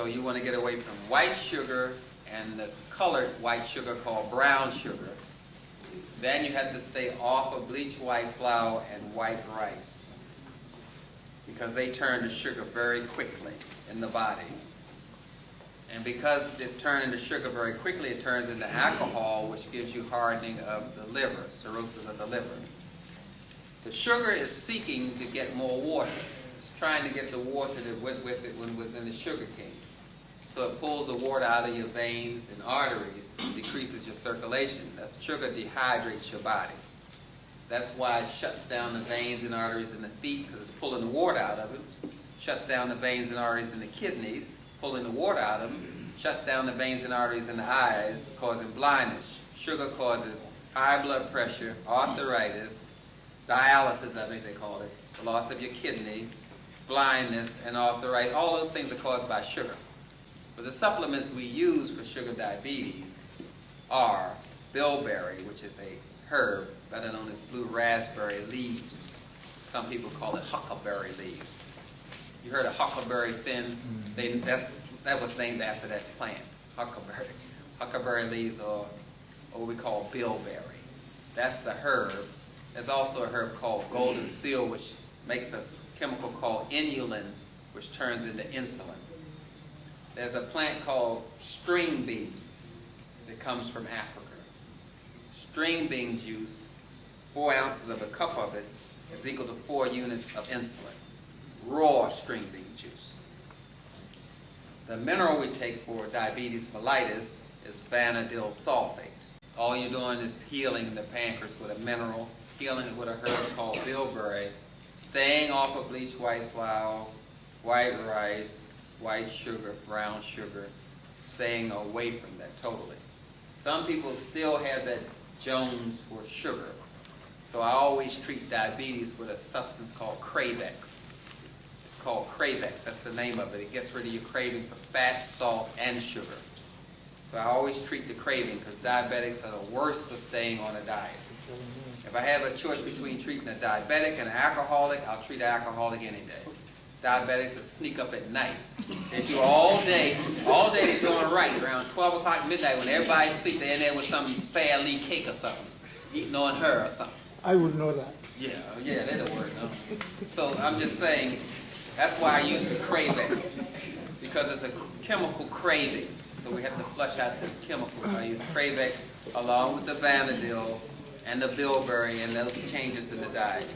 So you want to get away from white sugar and the colored white sugar called brown sugar. Then you have to stay off of bleached white flour and white rice, because they turn to sugar very quickly in the body. And because it's turned into sugar very quickly, it turns into alcohol, which gives you hardening of the liver, cirrhosis of the liver. The sugar is seeking to get more water. It's trying to get the water that went with it when it was in the sugar cane. So it pulls the water out of your veins and arteries, decreases your circulation. That's sugar dehydrates your body. That's why it shuts down the veins and arteries in the feet, because it's pulling the water out of it. Shuts down the veins and arteries in the kidneys, pulling the water out of them. Shuts down the veins and arteries in the eyes, causing blindness. Sugar causes high blood pressure, arthritis, dialysis, I think they call it, the loss of your kidney, blindness, and arthritis. All those things are caused by sugar. But the supplements we use for sugar diabetes are bilberry, which is a herb, better known as blue raspberry leaves. Some people call it huckleberry leaves. You heard of huckleberry fin? That was named after that plant, huckleberry. Huckleberry leaves are what we call bilberry. That's the herb. There's also a herb called golden seal, which makes a chemical called inulin, which turns into insulin. There's a plant called string beans that comes from Africa. String bean juice, 4 ounces of a cup of it, is equal to 4 units of insulin. Raw string bean juice. The mineral we take for diabetes mellitus is vanadyl sulfate. All you're doing is healing the pancreas with a mineral, healing it with a herb called bilberry, staying off of bleached white flour, white rice, white sugar, brown sugar, staying away from that totally. Some people still have that Jones for sugar. So I always treat diabetes with a substance called Cravex. It's called Cravex. That's the name of it. It gets rid of your craving for fat, salt, and sugar. So I always treat the craving, because diabetics are the worst for staying on a diet. If I have a choice between treating a diabetic and an alcoholic, I'll treat an alcoholic any day. Diabetics will sneak up at night. They do all day they're doing right. Around 12 o'clock midnight, when everybody's asleep, they're in there with some Sara Lee cake or something, eating on her or something. I would know that. Yeah, they're the word, no? So I'm just saying, that's why I use the Cravex, because it's a chemical craving. So we have to flush out this chemical. So I use Cravex along with the Vanadyl and the bilberry and those changes in the diet.